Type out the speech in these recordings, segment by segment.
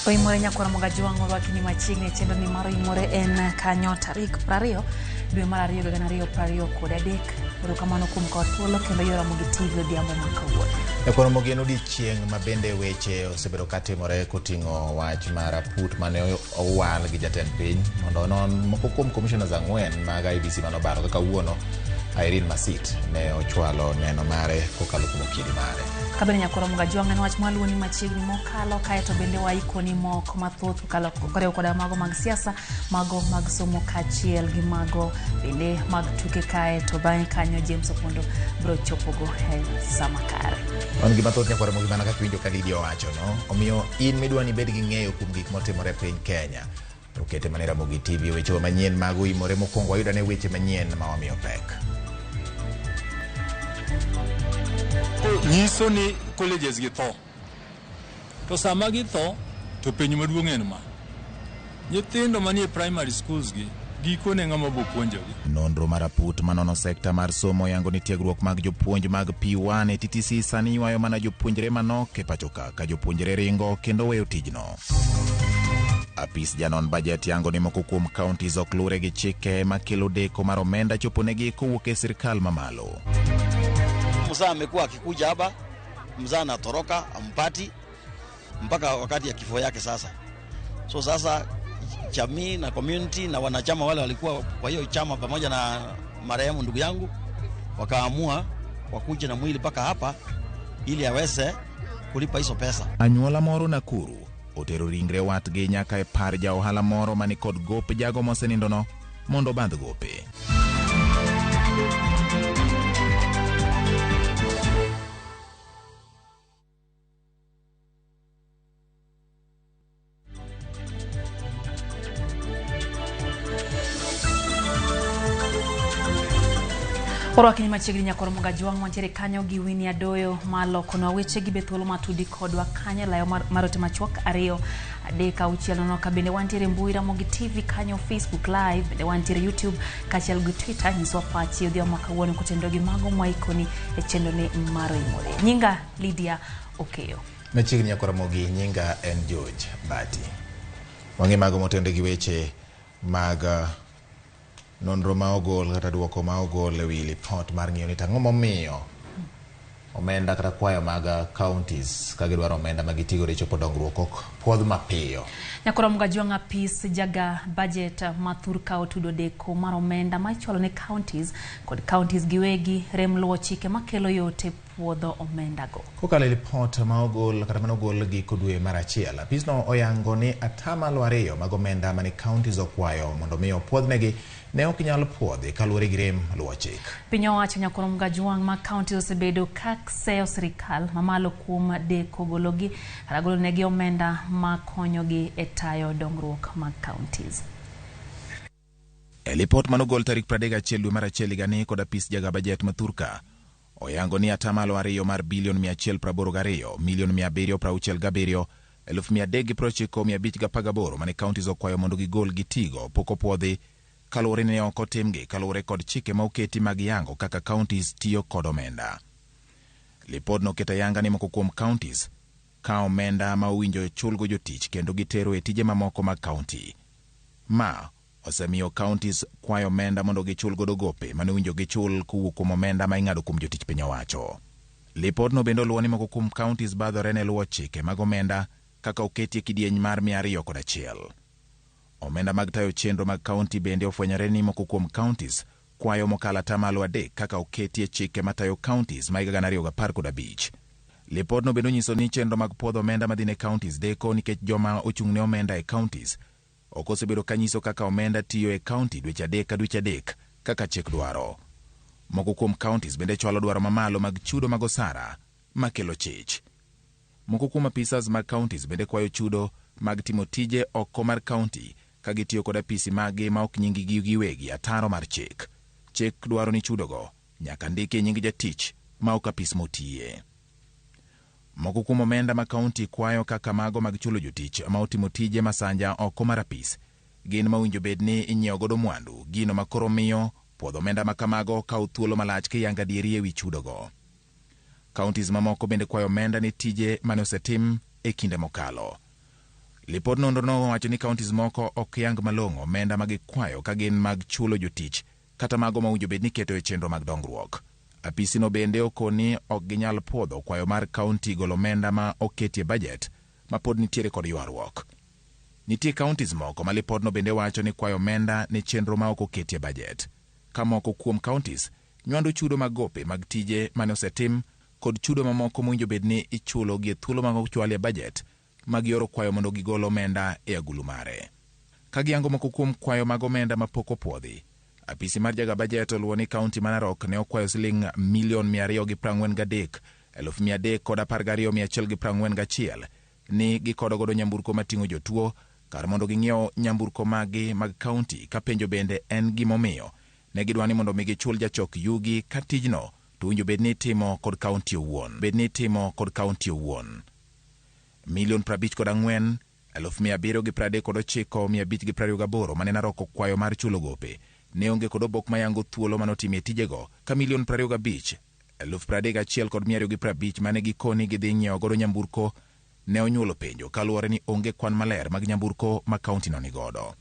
OIMORE nyakwara mogajuang wakini machiegni chendo ni mar OIMORE en kanyo tarik 20 dwe mar 2 2023 erokamano kuom kawo thuolo kendo yora Ramogi TV odhiambo makawuono. Nyakwara Ramogi en odiochieng' mabende weche osebedo katimore koting'o wach mar raput mane owal gi jatend piny mondo onon moko kuom commissioners ang'wen mag IEBC manobaro kaka kawuono Irene Masit ne ochwalo neno mare kokalo kuom okili mare. Kabene nyakwara mogajuang en wach maluwo ni machiegni mokalo kaeto bende waikoni moko mathoth kokalo koda mago mag siasa, mago mag somo kachiel gi mago bende mag tuke kaeto bang'e kanyo James Opondo bro chopogo sama kare. On gima thoth nyakwara Ramogi mana kaka winjo ka Lidi owacho no, omiyo in midwa ni bed gi ng'eyo kuom gik motimore piny Kenya. Rokete mane Ramogi TV weche manyien mag OIMORE mokwongo wayudo ne weche manyien ma wamiyo pek. Nyiso ni colleges gi tho. To sama gi tho to penj maduong' en ma. Nyithindo manie primary schools gi giko ne ng'ama bopuonjogi. Nonro mar raput manono sekta mar somo yango ni tiegruok mag jopuonj mag P1 e TTC sani ywayo mana jopuonjre manok e pachoka ka jopuonjre ringo kendo weyo tijno. Apis janon budget yango ni moko kuom counties ok lure gi chike makelo deko mar omenda choponegi kowuok e sirkal mamalo. Mzaa amekuwa akikuja hapa, mzaa anatoroka, ampati mpaka wakati ya kifo yake sasa. So sasa jamii na community na wanachama wale walikuwa kwa hiyo chama pamoja na marehemu ndugu yangu wakaamua wakuje na mwili mpaka hapa ili aweze kulipa hizo pesa. Anyuola moro Nakuru otero ringre watgi nyaka e par ja ohala moro mani kod gope jago mosenindono mondo bandh gope. Orwakini machiegni nyakwara mogajuang mantiere kanyo gi Winnie Adoyo malokona weche gi bethuolo matudi kodwa kanyo layo marote machuok 2-3-6 ka bende wantiere mbui Ramogi TV kanyo Facebook live bende wantiere YouTube kachiel gi Twitter nyiswa pachi odhiambo makawuono kotendo gi mago mwaikoni e chendo ne mar OIMORE. Nyinga Lydia Okeyo. Machiegni nyakwara Ramogi nyinga en George Bati. Wang'e mago motende gi weche mag nonro ma ogol kata duoko ma ogol ewi report mar ng'iyo ni tang'o momiyo omenda kata kwayo mag counties ka gidwaro omenda magitigo e chopo dongruok ok puodh mapiyo. Nyakwara mogajuang apis jaga budget mathurka otudo deko mar omenda ma ichwalo ne counties kod counties giwegi rem luwo chike makelo yote puodho omenda go. Kokalo report ma ogol kata manogol giko dwe mar 1 apis no oyango ni 2% mag omenda mane counties okwayo mondo miyo puodhnegi ne ok nyal puodhi kaluwore gi rem luwo chik. Piny owacho nyakwara mogajuang ma counties osebedo kakseyo sirkal mamalo kuom deko gologi kata golo negi omenda ma konyogi e tayo dongruok mag counties. E report manogol tarik 31 dwe mar 1 higani kod apis jaga budget mathurka oyango ni 2% mar bilion 182 milion 767 399,518 mane counties okwayo mondo gigol gitigo poko puodhi kaluwore ne ok otimgi kaluwore kod chike ma oketi mag yango kaka counties tiyo kod omenda. Lipod no keta yanga ni moko kuom counties ka omenda ma owinjo chulgo jotich kendo gitero e tije mamoko mag county. Ma osemiyo counties kwayo omenda mondo gichulgo dogope mane owinjo gichul kowuok kuom omenda ma ing'ado kuom jotich piny owacho. Lipod no bendo luwo ni moko kuom counties badhore ne luwo chike mag omenda kaka oketi e kidieny mar 201. Omenda mag tayo chenro mag county bende ofwenyore ni moko kuom counties kwayo mokalo 3% kaka oketi e chike matayo counties ma 2015. Lipod no bendo nyiso ni chenro mag puodho omenda madhine counties deko nikech joma ochung'ne omenda e counties ok osebedo kanyiso kaka omenda tiyo e county dweche 3 ka dweche 3 kaka chik dwaro. Moko kuom counties bende chwalo dwaro mamalo mag chudo mag osara makelo chich. Moko kuom apisas mag counties bende kwayo chudo mag timo tije oko mar county ka gitiyo kod apisi magi ma ok nyingi giwegi ataro mar chik. Chik dwaro ni chudogo nyaka ndike nying jatich ma ok apis motiye. Moko kuom omenda ma county kwayo kaka mago mag chulo jotich ma otimo tije masanja oko mar apis gin ma winjo bed ni inyiewo godo mwandu gino ma koro miyo puodho omenda ma kamago kawo thuolo malach kiyanga dieri ewi chudogo. Counties mamoko bende kwayo omenda ni tije mane osetim e kinde mokalo. Lipod nonrono wacho ni counties moko ok yang malong'o omenda magikwayo ka gin mag chulo jotich kata mago mawinjo bed ni keto e chenro mag dongruok. Apisino bende okoni ok ginyal puodho kwayo mar kaunti golo omenda ma oketie bajet ma pod nitiere kod ywaruok. Nitie counties moko ma lipodno bende wacho ni kwayo omenda ne chenro ma ok oketie bajet. Ka moko kuom counties nywando chudo mag gope mag tije mane osetim kod chudo mamoko mowinjo bed ni ichulo gi thuolo mag ochwalie bajet mag yoro kwayo mondo gigol omenda e agulu mare. Ka giyango moko kuom kwayo mag omenda ma pok opwodhi, apisi mar jaga bajet oluwo ni kaunti ma Narok ne okwayo siling milion 243,312,141 ni gikodo godo nyamburko mating'o jotuo kar mondo ging'iew nyamburko magi mag kaunti ka penjo bende en gimomiyo ne gidwani mondo mi gichul jachok yugi ka tijno to winjo bed ni timo kod kaunti owuon. Milion 54,739,528 mane Narok okwayo mar chulo gope ne onge kod obok mayango thuolo manotimie tijego, ka milion 25,031,250 mane gikoni gidhi ng'iewo godo nyamburko ne onyuolo penjo kaluwore ni onge kwan maler mag nyamburko ma kauntino ni godo.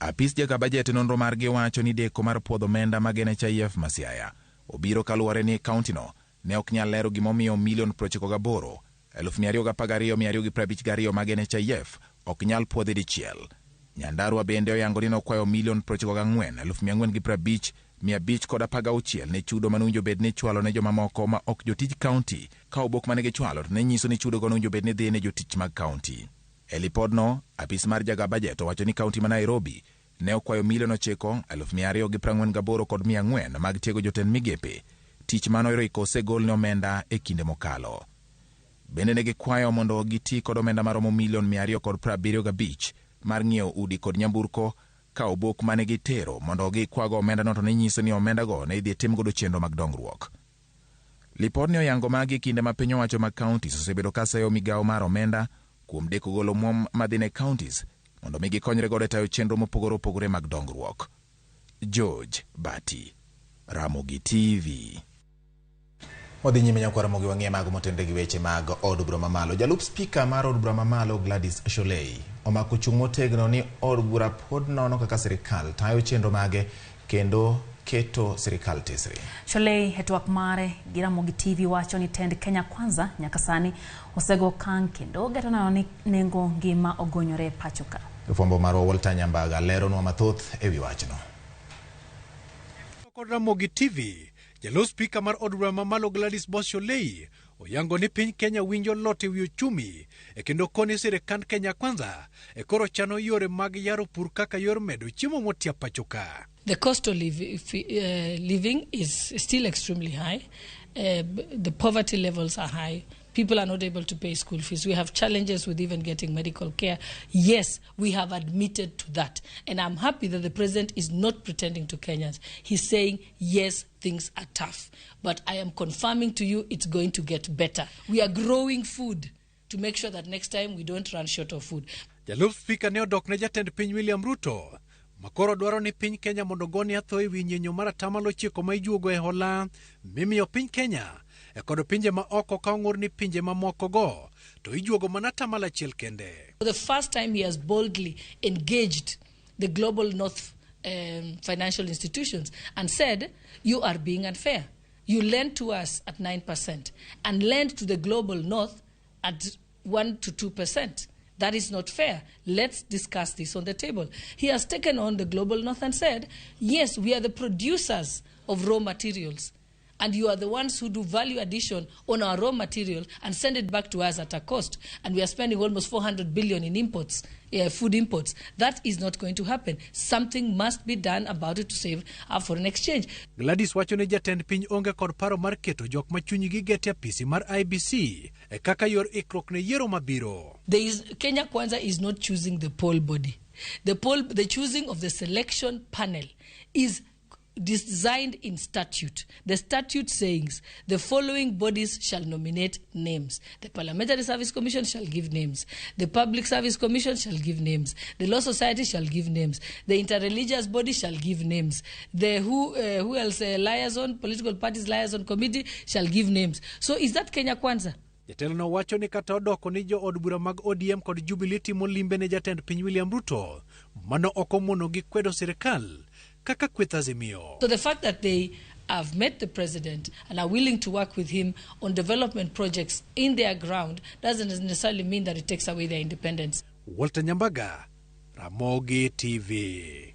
Apis jaga bajet nonro margi wacho ni deko mar puodho omenda mag NHIF ma Siaya obiro kaluwore ni kauntino ne ok nyal lero gimomiyo milion 98,212,252 mag NHIF ok nyal puodhi dichiel. Nyandarua bende oyango ni nokwayo milion 94,450,516 ne chudo manowinjo bed ni chwalo ne jomamoko ma ok jotij kaunti, ka obok mane gichwalo ne nyiso ni chudo go nowinjo bed ni dhi ne jotich mag kaunti. E lipodno, apis mar jaga bajet owacho ni kaunti ma Nairobi ne okwayo milion 9,248,400 mag tiego jotend migepe, tich manoiriko osegol ne omenda e kinde mokalo. Bende ne gikwayo mondo giti kod omenda maromo milion 275 mar ng'iewo udi kod nyamburko, ka obok mane gitero mondo gikwago omenda no to ne nyiso ni omenda go ne idhi tim godo chenro mag dongruok. Lipodni oyango magi kinde ma piny owacho mag counties osebedo ka sayo migawo mar omenda kuom deko golo muom madhi ne counties mondo mi gikonyre godo e tayo chenro mopogore opogore mag dongruok. George Bati, Ramogi TV. Wadhi nyime nyakwara Ramogi wang'e mago motende gi weche mag od bura mamalo. Jalup spika mar od bura mamalo Gladys Sholei omako chung' motegno ni od bura pod nono kaka sirikal tayo chenro mage kendo keto sirikal tesre. Sholei e twak mare gi Ramogi TV wacho ni tend Kenya Kwanza nyaka sani osego okang' kendo gatona ni nengo ngima ogonyore pachoka. Fwambo marwa Walter Nyambaga leronwa mathoth ewi wachno. Kod Ramogi TV, jalup spika mar od bura mamalo Gladys Sholei oyango ni piny Kenya winjo lote wi uchumi e kendo koni sirikand Kenya Kwanza e koro chano yore mag yaro pur kaka yor medo chiemo motia pachoka. The cost of living is still extremely high. The poverty levels are high. People are not able to pay school fees. We have challenges with even getting medical care. Yes, we have admitted to that. And I'm happy that the president is not pretending to Kenyans. He's saying, yes, things are tough. But I am confirming to you it's going to get better. We are growing food to make sure that next time we don't run short of food. Jalup spika ne odok ne jatend piny William Ruto makoro dwaro ni piny Kenya mondo goni atho e wi nyenyo mar 9% ma ijuogo e hola mimiyo piny Kenya e kod pinje ma oko ka ong'ur ni pinje ma moko go to ijuogo mana 1% kende. For the first time he has boldly engaged the global north financial institutions and said, you are being unfair. You lend to us at 9% and lend to the global north at 1 to 2%. That is not fair. Let's discuss this on the table. He has taken on the global north and said, yes, we are the producers of raw materials, and you are the ones who do value addition on our raw material and send it back to us at a cost. And we are spending almost 400 billion in imports, food imports. That is not going to happen. Something must be done about it to save our foreign exchange. Gladys wacho ne jatend piny onge kod paro mar keto jok ma chunygi gete apisi mar IBC e kaka yor ikruok ne yiero mabiro. Kenya Kwanza is not choosing the poll body. The choosing of the selection panel is designed in statute. The statute says the following bodies shall nominate names. The Parliamentary Service Commission shall give names. The Public Service Commission shall give names. The Law Society shall give names. The Interreligious Body shall give names. The who else liaison, political parties liaison committee shall give names. So is that Kenya Kwanza? Jatelono wacho ni kata odoko ni jo od bura mag ODM kod Jubilee timo limbe ne jatend piny William Ruto, mano ok omono gi kwedo sirkal kaka kweth Azimio. So the fact that they have met the president and are willing to work with him on development projects in their ground doesn't necessarily mean that it takes away their independence. Walter Nyambaga, Ramogi TV.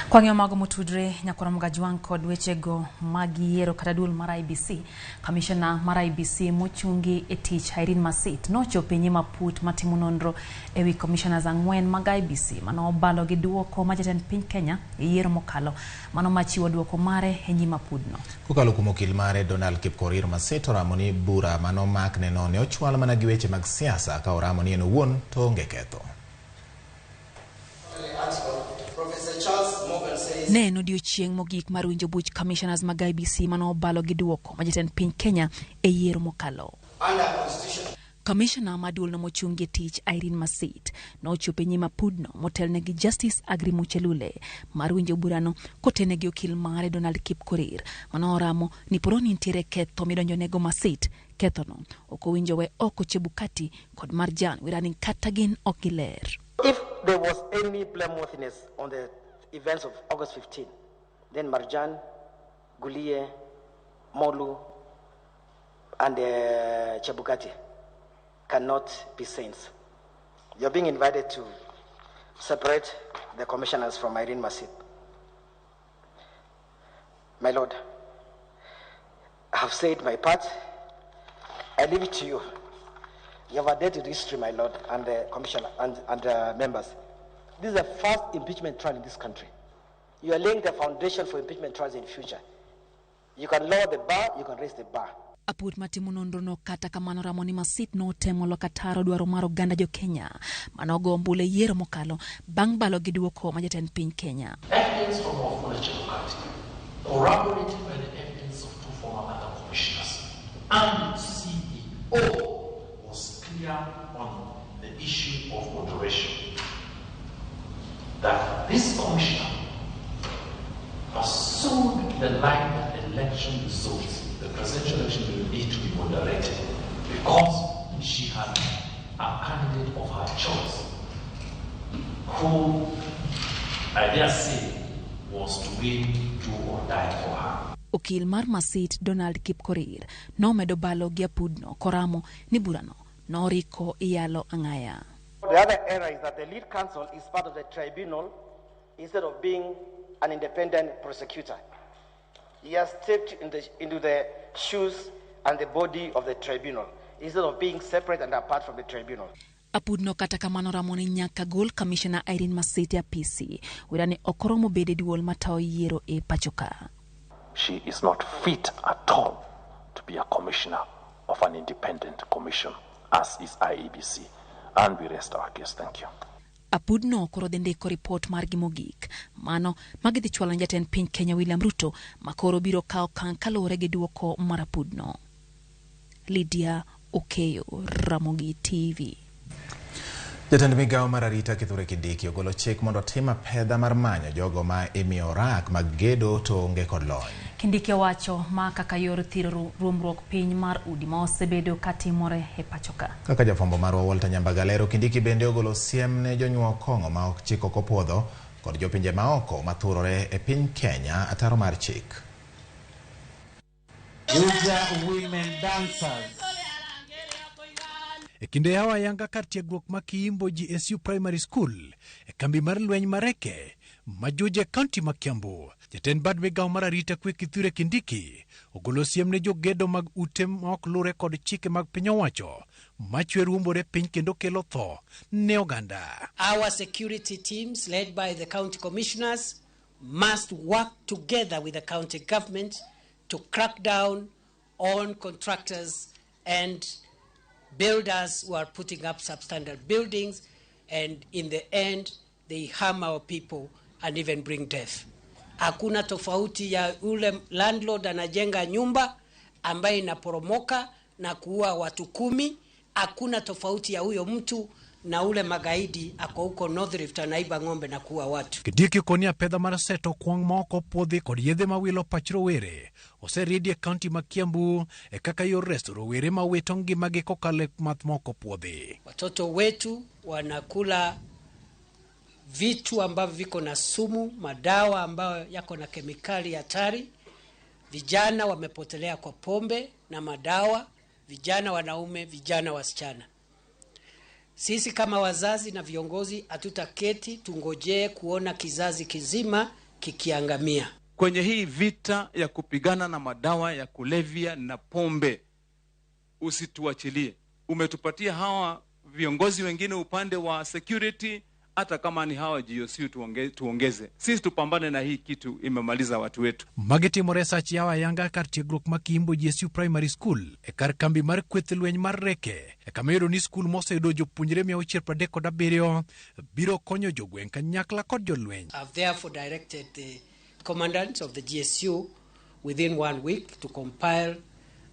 Kwa ng'eyo mago motudre nyakora mgajwang kod wechego mag yiero kata duol mar IBC, Commissioner mar IBC mochungi e tich Irene Masit nochopo nyima put matimo nonro ewi commissioners ang'wen mag IBC mano obalo gi duoko ma jatend piny Kenya e yiero mokalo mano machiwo duoko mare e nyima pudno. Kokalo kuom okil mare Donald Kipkorir, Masit oramo ni bura mano makne no ne ochwal mana gi weche mag siasa ka oramo ni en owuon to onge ketho. Ne en odiochieng' mogik mar winjo buch commissioners mag IBC mano obalo gi duoko ma jatend piny Kenya e yiero mokalo. Commissioner maduol no mochungi tich Irene Masit no ochopo nyima pudno motelne gi Justice Agri Muchelule mar winjo burano kotene gi okil mare Donald Kipkorir mano oramo ni poro ni ntiere ketho midonjo nego Masit. Ketho no ok owinjo we oko Chebukati kod Marjan wirani kata gin ok giler. If there was any blameworthiness on the events of August 15, then Marjan, Gulie, Molu, and Chebukati cannot be saints. You're being invited to separate the commissioners from Irene Masit. My Lord, I have said my part. I leave it to you. You have adhered to history, my Lord, and the commissioner and members. This is the first impeachment trial in this country. You are laying the foundation for impeachment trials in the future. You can lower the bar, you can raise the bar. Apud matimu nonro no kata kamano Ramoni Masit no temo lokataro dwaro mar oganda jo Kenya manogo ombule yiero mokalo bang' balo gi duoko ma jatend piny Kenya. Evidence from Wafula Chebukati corroborated by the evidence of two former other commissioners and CEO was clear on the issue of moderation. That this commissioner pursued the line that election results, the presidential election will need to be moderated because she had a candidate of her choice who, I dare say, was to win, do or die for her. Okil mar Masit Donald Kipkorir no medo balo gi apudno koramo ni burano no riko iyalo ang'aya. The other error is that the lead counsel is part of the tribunal instead of being an independent prosecutor. He has stepped into the shoes and the body of the tribunal instead of being separate and apart from the tribunal. Apudno kata kamano Ramoni nyaka gol Commissioner Irene Masit ya PC wirani okoromo bede duol matao yiero e pachoka. She is not fit at all to be a commissioner of an independent commission, as is IEBC. And we rest our case. Thank you. Apudno koro dendeko report mar gimogik. Mano magidhi chwalo jatend piny Kenya William Ruto makoro biro kao kan kalore gi duoko mar apudno. Lydia Okeyo, Ramogi TV. Jatend migao mar arita Kithure Kindiki ogolo chik mondo tim pedha mar manyo jogo ma imiyo rak mag gedo to onge kod lony. Kindiki wacho ma kaka yor thiro ruomruok piny mar udi ma osebedo katimore e pachoka. Kaka jafwambo marwa Walter Nyambaga lero, Kindiki bende ogolo siem ne jonyuol kong'o ma ok chik ok opwodho kod jopinje ma oko mathurore e piny Kenya ataro mar chik. Women dancers. E kinde hawa yanga kar tiegruok ma Kiimbo GSU Primary School e kambi mar lweny mareke Majuje County ma Kiambu, jatend bad migao mar arita kwe Kithure Kindiki ogolo siem ne jogedo mag ute ma ok lure kod chike mag piny owacho machwe ruombore piny kendo kelo tho ne oganda. Our security teams led by the county commissioners must work together with the county government to crack down on contractors and builders who are putting up substandard buildings, and in the end they harm our people and even bring death. Hakuna tofauti ya ule landlord anajenga nyumba ambaye inaporomoka na kuua watu 10. Hakuna tofauti ya huyo mtu na ule magaidi ako huko North Rift anaiba ng'ombe na kuua watu. Kidiki konia pedha mar seto kwang moko podhi kod yedhe mawilo pach rowere oseridi e kaunti ma Kiambu e kaka yor resto rowere mawito ngimagi kokalo math moko podhi. Watoto wetu wanakula vitu ambavyo viko na sumu, madawa ambayo yako na kemikali hatari. Vijana wamepotelea kwa pombe na madawa, vijana wanaume, vijana wasichana. Sisi kama wazazi na viongozi hatutaketi tungojee kuona kizazi kizima kikiangamia. Kwenye hii vita ya kupigana na madawa ya kulevya na pombe, usituachilie. Umetupatia hawa viongozi wengine upande wa security, hata kama ni hawa GOC tuongeze. Sisi tupambane na hii kitu, imemaliza watu wetu. Mageti Moresachi yawa yanga kar tiegruok ma Kimbo GSU Primary School e kar kambi mar kweth lweny mar Reke e kamero ni skul moseyudo jopuonjre 637 biro konyo jogweng' kanyakla kod jolweny. I've therefore directed the commandants of the GSU within 1 week to compile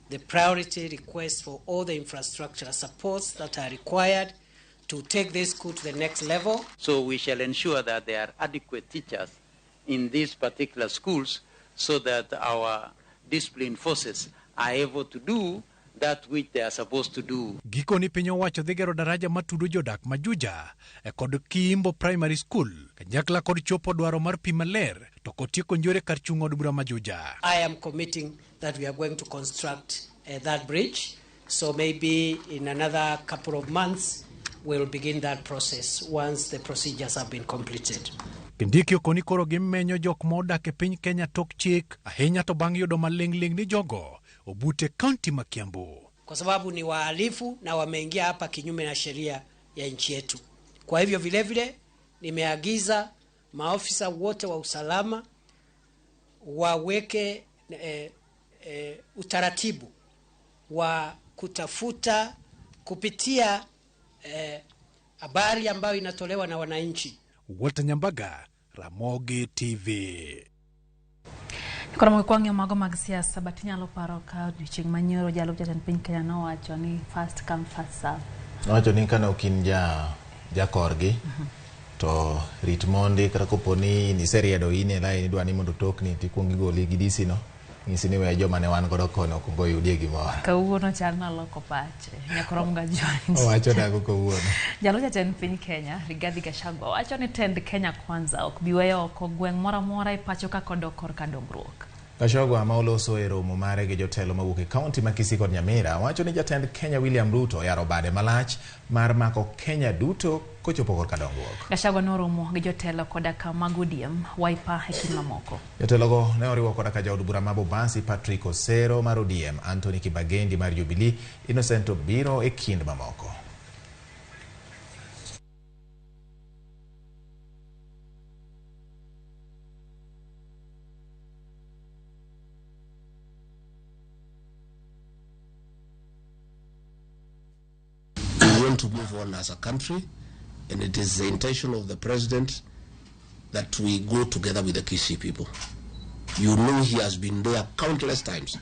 the priority request for all the infrastructure supports that are required to take this school to the next level. So we shall ensure that there are adequate teachers in these particular schools so that our disciplined forces are able to do that which they are supposed to do. Giko ni piny owacho dhi gero daraja matudo jodak majuja e kod Kimbo Primary School kanyakla kod chopo dwaro mar pi maler to kotieko njore kar chung od bura majuja. I am committing that we are going to construct that bridge, so maybe in another couple of months we'll begin that process once the procedures have been completed. Kindiki okoni koro gimenyo jok modak e piny Kenya tok chik ahinya to bang' yudo maling'ling ni jogo obute kaunti ma Kiambu. Kwa sababu ni wahalifu na wameingia hapa kinyume na sheria ya nchi yetu. Kwa hivyo vile vile nimeagiza maofisa wote wa usalama waweke utaratibu wa kutafuta kupitia habari ambayo inatolewa na wananchi. Walter Nyambaga, Ramogi TV. Kora mwikwangi mago mag siasa batinyalo paro ka odiochieng' manyoro jalo jatend piny Kenya nowacho ni first come first serve. Nowacho ni kana okin jakorgi to rit mondi kata koponi ni seriedo ine lai idwa ni mondo tokni tikuongi goli gi disi no ngisi ni we joma ne wan godo kono kongo yudie gimoro. Kawuono chal na loko pache nyakoro mga joins. Owacho dago kawuono. Jalo jatend piny Kenya Rigathi Gachagua wacho ni tend Kenya kwanza ok biweyo oko gweng' mora mora e pacho ka kod korka dongruok. Gachagua ma oloso e romo mare gi jotelo mawuok e kaunti ma Kisii kod Nyamira wacho ni jatend Kenya William Ruto yaro bade malach mar mako Kenya duto kochopo korka dongruok. Gachagua noromo gi jotelo koda ka mag ODM, Wiper e kind mamoko. Jotelo go ne oriwo koda ka jaod bura ma Bombasi Patrick Osero mar ODM, Anthony Kibagendi mar Jubilee, Innocent Obiro e kind mamoko. To move on as a country, and it is the intention of the president that we go together with the Kisii people. You know he has been there countless times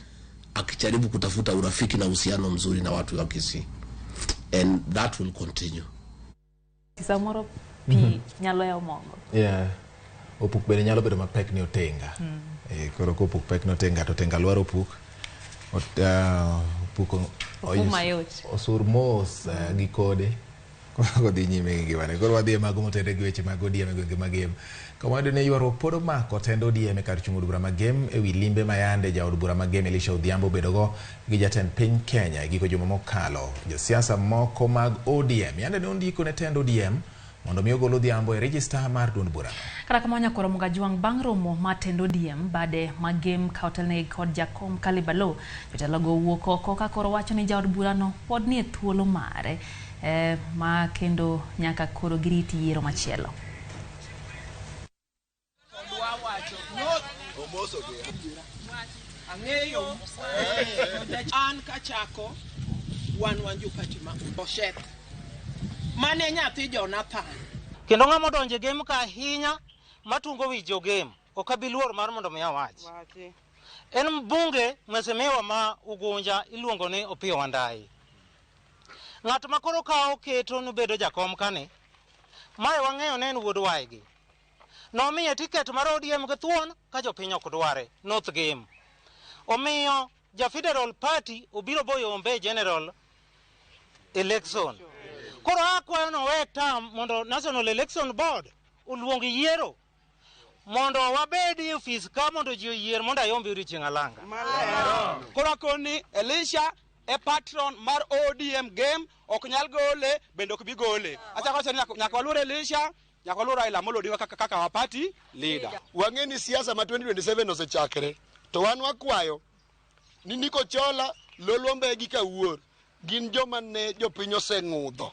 akijaribu kutafuta urafiki na uhusiano mzuri na watu wa Kisii, and that will continue. Samoro pi nyalo ya mongo. Yeah. Opuk bende nyalo bedo mapek ni otenga. Koro kopuk pek ni otenga to tenga lwaro opuk. Osur mos gi kode kodhi nyime gi gimane. Koro wadhi mago motende gi weche mag ODM e gwenge magem. Kamwado ne ywaruok pod omako tend ODM e kar chung od bura magem e wi limbe mayande jaod bura magem Elisha Odhiambo bedogo gi jatend piny Kenya e giko juma mokalo. Josiasa moko mag ODM yande ne ondiko ne tend ODM mondo mi ogol Odhiambo e register mar duond bura. Kara kamanya koro mga juang bang' romo matend ODM bade magem kautelne kod jakom Kalibalo jotelo go wuok oko ka koro wacho ni jaod bura no pod ni e thuolo mare ma kendo nyaka koro giriti yiero machielo. An kachako wan wanju patima Boshet mane nyathi Jonathan kendo ng'ama donje game ka ahinya matungo wi jo game okabiluor mar mondo mi awach en mbunge mwesemewa ma Ugunja iluongo ni Opiyo Wandayi. ng'at makoro kawo keto nubedo jakom kane mae wang'eyo ne en wuod waigi nomiye tiket mar ODM gi thuon ka jopiny ok dware North Game omiyo ja Federal Party obiro boyo ombe general election koro akwayo no we tam mondo National Election Board uluong yiero mondo wabedi ofis ka mondo ji oyier mondo ayombe odiochieng' alanga koro koni Elisha e patron mar ODM game ok nyal gole bende ok bi gole achako wacho nyaka waluor Elisha nyaka waluor Raila Amolo Odinga kaka wa party leader wang'eni siasa ma 2027 osechakre to wan wakwayo ni Niko Chola Lolombe gi Kawuor gin joma ne jopiny oseng'udho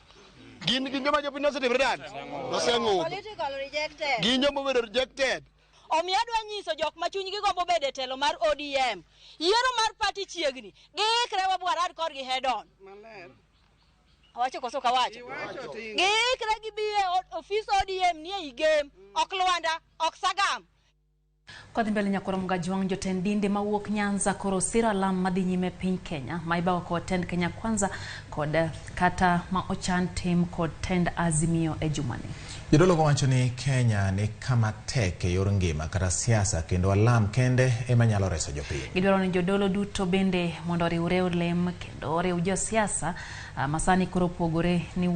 gin joma jopiny oseng'udho political rejected gin joma obedo rejected omiyo adwa nyiso jok ma chunygi gombo bedo e telo mar ODM yiero mar party chiegni giikre wabwarad korgi head on awacho koso kawacho giikre gibiye ofis ODM nie i game ok Lwanda ok Sagam Kodhi mbele nyakoro mgajwang jotend dinde mawuok Nyanza koro siro alam madhi nyime piny Kenya maibawa kod tend Kenya Kwanza kod kata ma ochan tim kod tend Azimio e jumani. Jodolo wacho ni Kenya ni kama tek e yor ngima kata siasa kendo alam kende ema nyalo reso jopiny. Gidwaro ni jodolo duto bende mondo riwre olem kendo riw josiasa masani koro pogore ni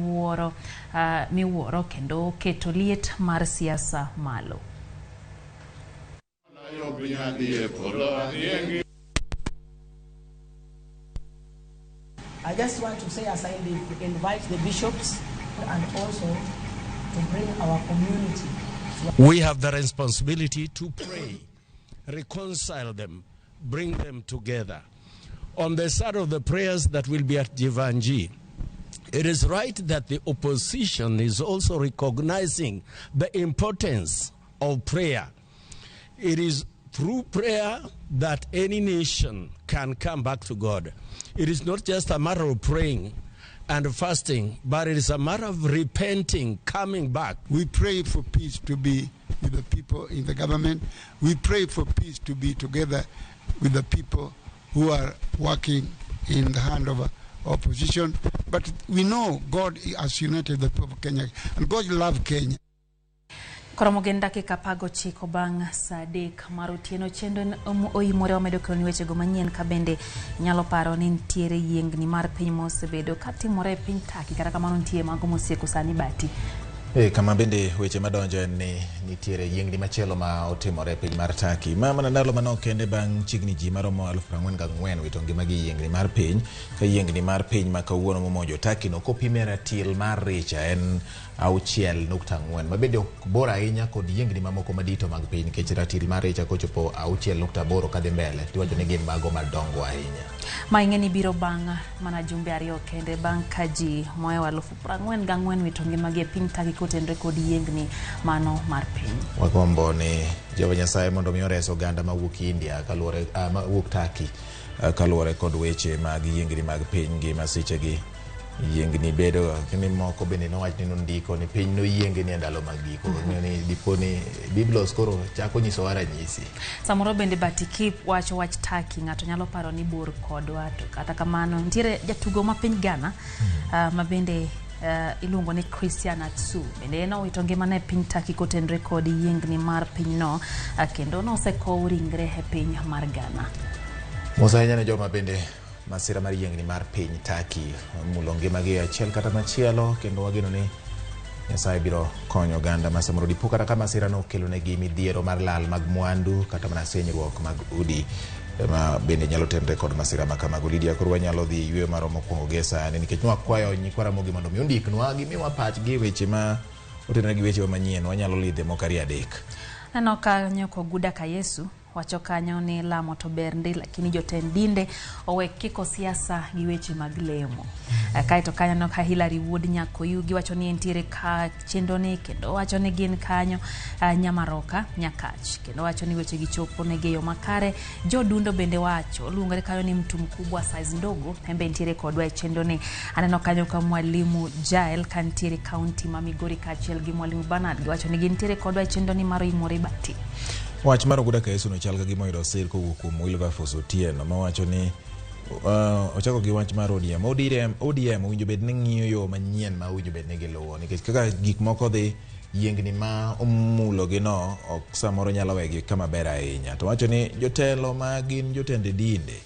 miwuoro kendo keto liet mar siasa malo. I just want to say, as I invite the bishops and also to bring our community. We have the responsibility to pray, reconcile them, bring them together. On the side of the prayers that will be at Jivanji, it is right that the opposition is also recognizing the importance of prayer. It is through prayer that any nation can come back to God. It is not just a matter of praying and fasting, but it is a matter of repenting, coming back. We pray for peace to be with the people in the government. We pray for peace to be together with the people who are working in the hand of opposition. But we know God has united the people of Kenya, and God loves Kenya. Koromogen dakika pago chiko bang sadek marotieno chendo OIMORE omedo kelo ni weche go manyien ka bende nyalo paro ni ntiere yiengni mar piny mosebedo katimore e piny Turkey kata kamano ntie mago mosieko sani bati. Kama bende weche madonjo en ni nitiere yiengni machielo ma otimore e piny mar Turkey. Mana ndalo manok kende bang' chigni ji maromo 44,000 wito ngimagi yiengni mar piny ka yiengni mar piny ma kawuono momonjo Turkey no kopime ratil mar richa en 6.4 ma bende ok bor ahinya kod yiengni mamoko madito mag piny nikech ratil mar richa kochopo 6.8 kadhi mbele tiwacho ni gin mago madongo ahinya. Maing'eni biro bang' mana jumbe ariyo kende bang' ka ji moyo 44,000 wito ngimagi e piny Turkey kotenre kod yiengni mano mar piny. Wagombo ni Jehova Nyasaye mondo mi ores oganda mawuok India kaluore mawuok Turkey kaluore kod weche mag yiengni mag piny gi masichegi. Yiengni bedo kini moko bende nowach ni nondiko ni piny no yiengni e ndalo mag giko ni diponi Biblos koro chako nyiso ranyisi. Samoro bende Batikip wacho wach Turkey ng'ato nyalo paro ni bor kodwa to kata kamano ntiere jatugo ma piny Ghana ma bende iluongo ni Christian Atsu bende no wito ngimane e piny Turkey kotenre kod yiengni mar piny no kendo nosekow ringre e piny mar Ghana. Musa ne joma bende masira mar yiengni mar piny Turkey mulo ngimagi achiel kata machielo kendo wageno ni Nyasaye biro konyo oganda ma samoro dipo kata ka masira no kelo negi midhiero mar lal mag mwandu kata mana senyruok mag udi ma bende nyalo tenre kod masira ma kamago. Lidia koro wanyalo dhi yweyo maro mokwongo gi sani nikech nwakwayo nyikwa Ramogi mondo mi ondiknwa gimiwa pachgi weche ma otenre gi weche manyien wanyalo lidhe mokari adek. Neno kanyo Koguda ka Yesu wacho kanyo ni lamo to ber ndi lakini jotend dinde owe kiko siasa gi weche mag lemo. Kaito kanyo no ka Hillary Wood Nyakoyugi wacho ni entiere ka chendo ni kendo wacho ni gin kanyo Nyamaroka Nyakach kendo wacho ni weche gichopo ne geyo makare. Jodundo bende wacho luongore kanyo ni mtu mkubwa size ndogo hembe entiere kodwa e chendo ni. Aneno kanyo ka mwalimu Jael kantiere county ma Migori kachiel gi mwalimu Bernard wacho ni gintiere kodwa e chendo ni maro OIMORE bati. Wach mar Oguda ka Yesu no chal ka gima oyudo sir kowuok kuom Wilberforce Otieno ma wacho ni ochako gi wach mar ODM owinjo bed ni ng'iyo yo manyien ma owinjo bed ni giluwo nikech kaka gik moko dhi yiengni ma omulo gi no ok samoro nyalo wegi kama ber ahinya to wacho ni jotelo ma gin jotende dinde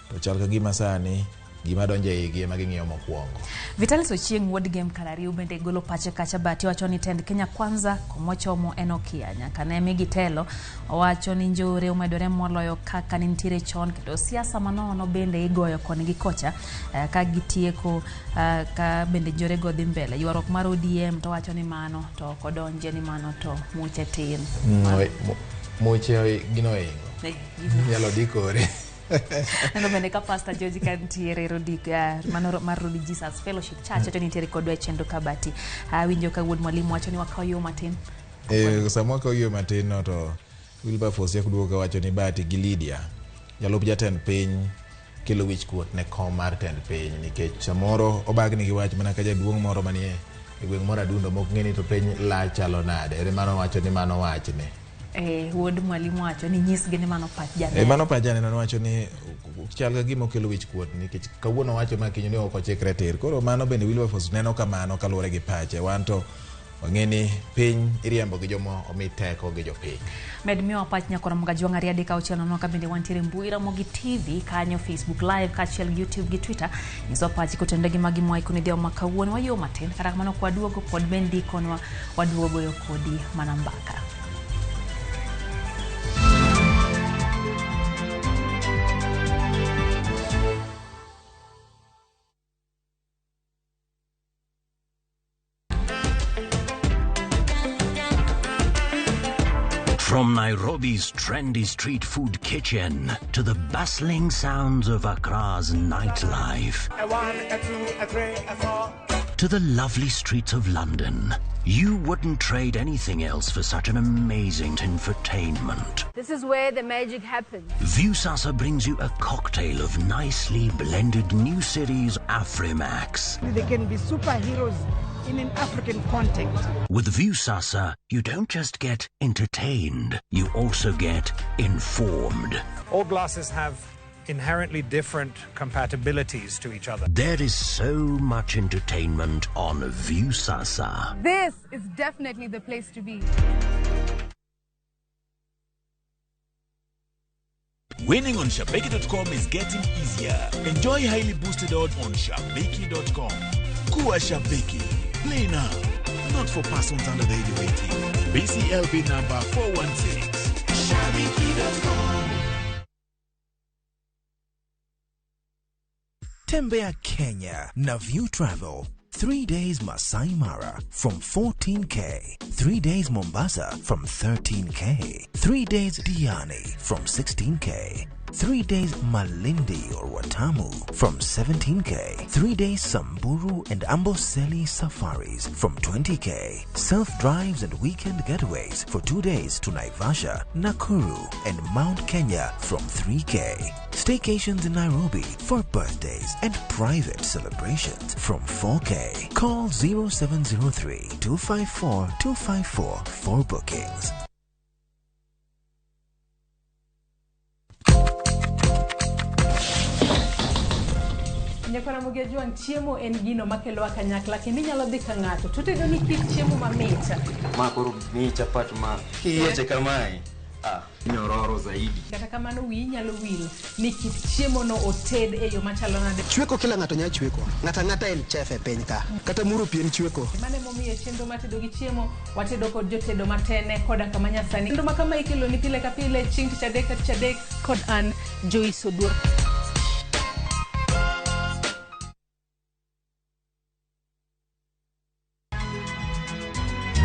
to chal ka gima sani gima donje igi ema ging'iyo mokwongo. Vitalis Ochieng wuod game Kalariu bende golo pache kacha bati wacho ni tend Kenya Kwanza komochomo enokia nyaka ne migi telo wacho ni njore umedore moloyo kaka nitiere chon kendo siasa manono bende igoyo koni gi kocha ka gitieko ka bende njore go dhi mbele ywarok mar ODM to wacho ni mano to kodonje ni mano to muche tin muche gino ingo nyalo dikore. Nendo bende ka Pastor George kantiere mano mar Rodi Jesus Fellowship Church to nitiere kod wechendo kabati winjo ka wuod mwalimu wacho ni wakaw yo matin samwa ka yo matin no to Wilberforce yakuduoka wacho ni bati gi Lydia jalup jatend piny kelo wich kuot ne kom mar tend piny nikech samoro obagni gi wach mana ka jaduong' moro manie gweng' moro adundo mok ng'eni to piny la chalo nade ere mano wacho ni mano wachne wuod mwalimu wacho ni nyisgi ni mano pach jane mano pach jane no wacho ni chal ga gimo kelo wich kuot nikech kawuono wacho ma kinyo ni ok ochikre tir koro mano bende Wilberforce neno kamano kaluwore gi pache wanto wang'eni piny iriembo gi jomo omi teko gi jopiny med miwa pach nyakora mga juang ariade ka ochiel nono ka bende wantiere mbui Ramogi TV kanyo Facebook live kachiel YouTube gi Twitter nyiso pach kotende gi magi mwai kuni dhio makawuon wa yo matin kata kamano kwa duogo pod bendi konwa waduogo yo kodi manambaka. From Nairobi's trendy street food kitchen to the bustling sounds of Accra's nightlife, to the lovely streets of London, you wouldn't trade anything else for such an amazing entertainment. This is where the magic happens. Viusasa brings you a cocktail of nicely blended new series Afrimax. They can be superheroes in an African context. With Viusasa, you don't just get entertained, you also get informed. All glasses have inherently different compatibilities to each other. There is so much entertainment on Viusasa. This is definitely the place to be. Winning on Shabeki.com is getting easier. Enjoy highly boosted odds on Shabeki.com. Kuwa Shabeki. Play now. Not for persons under the age of 18. BCLB number 416. Shabeki.com. Tembea Kenya na View Travel. 3 days Masai Mara from 14K. 3 days Mombasa from 13K. 3 days Diani from 16K. 3 days Malindi or Watamu from 17K. 3 days Samburu and Amboseli safaris from 20K. Self-drives and weekend getaways for 2 days to Naivasha, Nakuru and Mount Kenya from 3K. Staycations in Nairobi for birthdays and private celebrations from 4K. Call 0703-254-254 for bookings. Nyakora mugejuan chiemo en gino makelo kanyakla kendo inyalo dhi ka ng'ato to tedo ni kit chiemo mamit. Ma koro ni chapat ma kiyeche kamae. Nyororo zaidi. Kata kamano wi nyalo wil ni kit chiemo no oted e yo machalo nade. Chweko kila ng'ato nya chweko. Ng'ata en chef e piny ka. Kata muro pien chweko. Mane momiye chenro matedo gi chiemo watedo kod jotedo matene koda kama nyasani. Kendo makama ikelo ni pile ka pile ching tich adek kod an Joyce Oduor.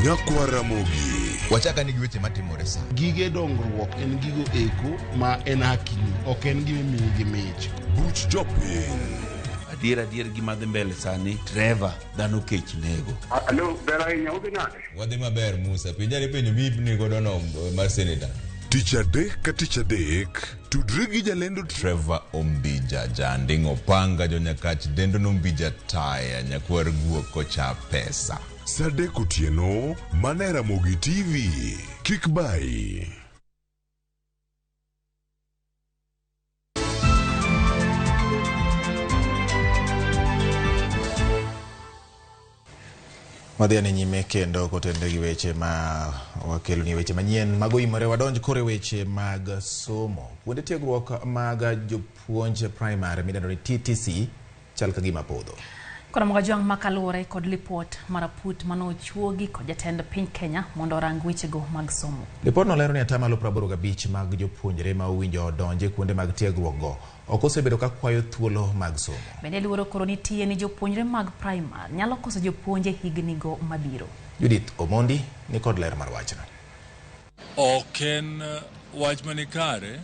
Nyakwa Ramogi. Wachaka nigi weche matimore sa. Gige dongruok en gigo eko ma en hakini, ok en gima miyo gi mich. Buch jopiny. Adier gima dhi mbele sani, Trevor dhano kech nego. Alo, ber ahinya udhi nade? Wadhi maber Musa, pinjani penjo mibni godo no mar senator. Tich adek ka tich adek, tudri gi jalendo Trevor Ombija janding opanga jonyakach dendo nombija taya nyakwar guok kocha pesa. Sadek otieno, mane Ramogi TV. Kik bai. Wadhiane nyime kendo kotende gi weche ma wakelo ni weche manyien mag OIMORE. Wadonj kore weche mag somo. Kuonde tiegruok mag jopuonj primary midendo ni TTC chal ka gima podho. Kora mga jwang makalure kod lipot maraput manochuogi kod jatend piny Kenya mondo rang wechego mag somo. Lipot no lero ni atamalo 85 mag jopuonjre ma owinjo donje kuonde mag tiegruok go ok osebedo ka kwayo thuolo mag somo. Bende luoro koro nitie ni jopuonjre mag primary nyalo koso jopuonje higni go mabiro. Judith Omondi ni kod ler mar wachno. Oken wach manikare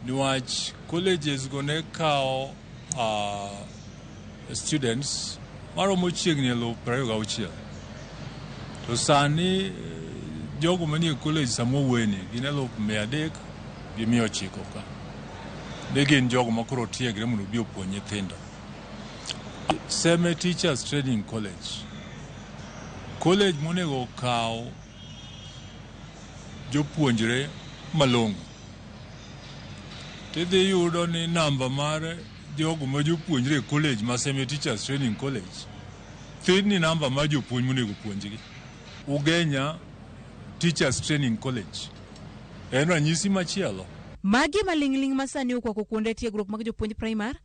niwach colleges go ne kao students maromo chiegni 26,000 to sani jogo manie college samo weni gin 300,900 ka. Ne gin jogo makoro tiegre mondo bi opuonj nyithindo. Seme Teachers Training College monego kao jopuonjre malongo. Tidhi yudo ni namba mar jogo ma jopuonjre college ma Seme Teachers Training College thin ni namba ma jopuonj monego puonjgi. Ugenya Teachers Training College en ranyisi machielo. Magi malingling masani okwako kuonde tiegruok mag jopuonj primary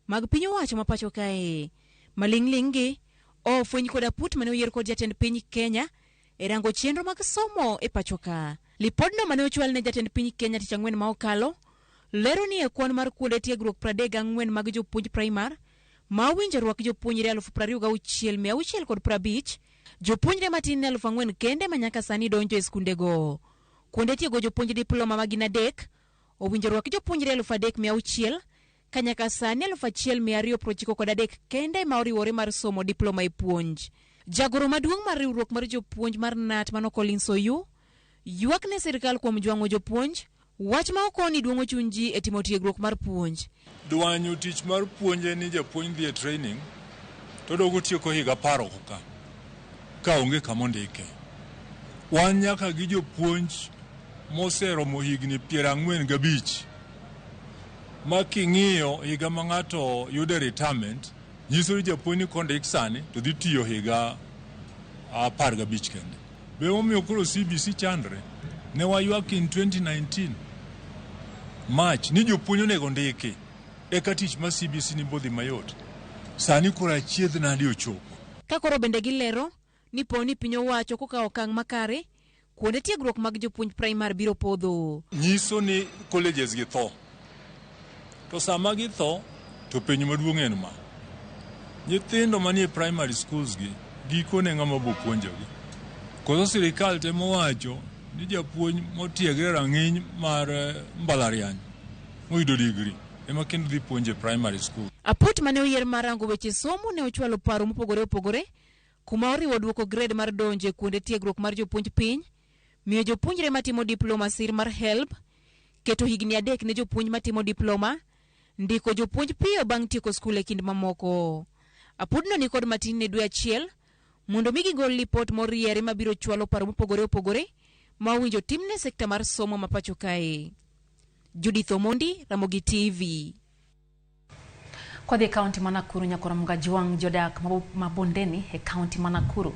mag piny owacho ma pacho kae. Malingling gi ofweny kod aput mane oyier kod jatend piny Kenya e rango chenro mag somo e pacho ka. Lipodno mane ochwal ne jatend piny Kenya tich ang'wen ma okalo lero ni e kwan mar kuonde tiegruok 34 mag jopuonj primary ma owinjo rwak jopuonjre 26,650, jopuonjre matin 4,000 kende ma nyaka sani donjo e skunde go. Kuonde tiego jopuonj diploma magin 3 owinjo rwak jopuonjre 3,600 ka nyaka sani 1,293 kende ma oriwore mar somo diploma e puonj. Jagoro maduong' mar riwruok mar jopuonj mar NAT mano Collins Oyu ywak ne sirkal kuom jwang'o jopuonj, wach ma okoni duong'o chuny ji e timo tiegruok mar puonj. Dwanyo tich mar puonje ni japuonj dhi e training to dogo tieko higa 10 ka onge kama ndike. Wan nyaka gi jopuonj moseromo higni 45 ma king'iyo higa ma ng'ato yude retirement nyiso ni japuonj ni kondik sani to dhi tiyo higa 15 kende. Be omiyo koro CBC chandre ne waywak in 2019 March ni jopuonj onego ndiki eka tich ma CBC ni bodhi mayot. Sani koro achiedh nadi ochopo. Ka koro bende gilero ni poni piny owacho kokawo okang' makare kuonde tiegruok mag jopuonj primary biro podho. Nyiso ni colleges gi tho. To sama gi tho to penyo maduong' en ma. Nyithindo manie primary schools gi gikone ng'ama bo puonjogi. Koso sirikal temo wacho ni japuonj motiegre rang'iny mar mbalariany moyudo degree ema kendo dhi puonje primary school. Aput mane oyier mar rango weche somo ne ochwalo paro mopogore opogore kuma oriwo duoko grade mar donje kuonde tiegruok mar jopuonj piny, miyo jopuonjre matimo diploma sir mar HELB, keto higni 3 ne jopuonj matimo diploma, ndiko jopuonj piyo bang' tieko skul e kind mamoko. Apudno ni kod matin ne dwe achiel mondo mi gigol lipot moriere mabiro chwalo paro mopogore opogore ma owinjo timne sekta mar somo ma pacho kae. Judith Omondi, Ramogi TV. Kwa the county Manakuru nyakora mga jwang jodak mabondeni e county Manakuru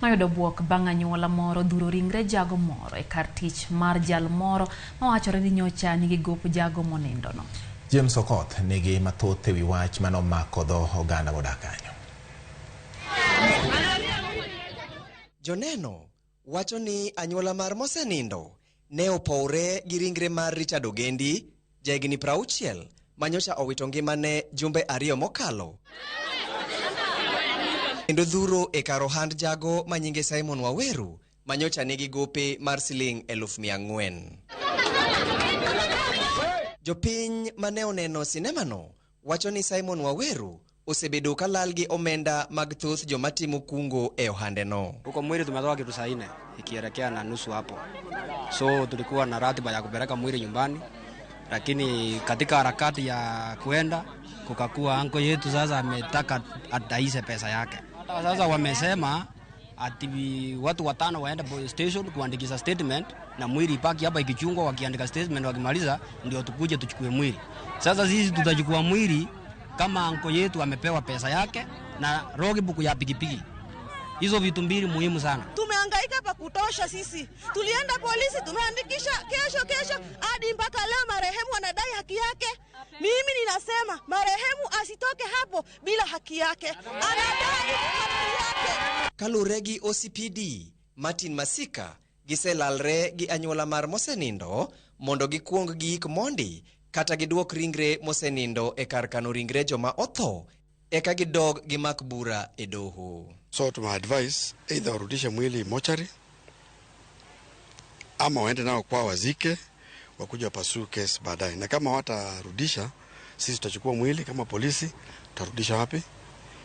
mayudo buok bang' anyuola moro dhuro ringre jago moro e kar tich mar jal moro mawachore ni nyocha nigi gop jago monindono. James Okoth nigi mathoth ewi wach manomako dho oganda modak kanyo. Joneno wacho ni anyuola mar mosenindo ne opowre gi ringre mar Richard Ogendi, jahigni 60, manyocha owito ngimane jumbe 2 mokalo. Kendo dhuro e kar ohand jago manyinge Simon Waweru manyocha nigi gope mar siling 400,000. Jopiny mane oneno sinemano wacho ni Simon Waweru osebedo kalal gi omenda mag thoth joma timo kungo e ohandeno. Huko mwili tumetoka kitu saa 4 ikielekea na nusu hapo. So tulikuwa na ratiba ya kupeleka mwili nyumbani, lakini katika harakati ya kuenda kukakuwa anko yetu sasa ametaka adaise pesa yake. Sasa wamesema ati watu 5 waende police station kuandikisha statement na mwili ipaki hapa ikichungwa, wakiandika statement wakimaliza ndio tukuje tuchukue mwili. Sasa sisi tutachukua mwili kama anko yetu amepewa pesa yake na rogi buku ya pikipiki. Hizo vitu mbili muhimu sana. Tumehangaika pa kutosha sisi. Tulienda polisi, tumeandikisha kesho hadi mpaka leo marehemu anadai haki yake. Mimi ninasema marehemu asitoke hapo bila haki yake. Anadai haki yake. Kaluregi OCPD Martin Masika giselalre gi anyuola mar mosenindo mondo gikuong giik mondi kata giduok ringre mosenindo e kar kano ringre joma otho eka gidog gimak bura e doho. So tuma advice either warudishe mwili mochari ama waende nao kwa wazike wakuja pasu case baadaye, na kama watarudisha sisi tutachukua mwili kama polisi tutarudisha wapi?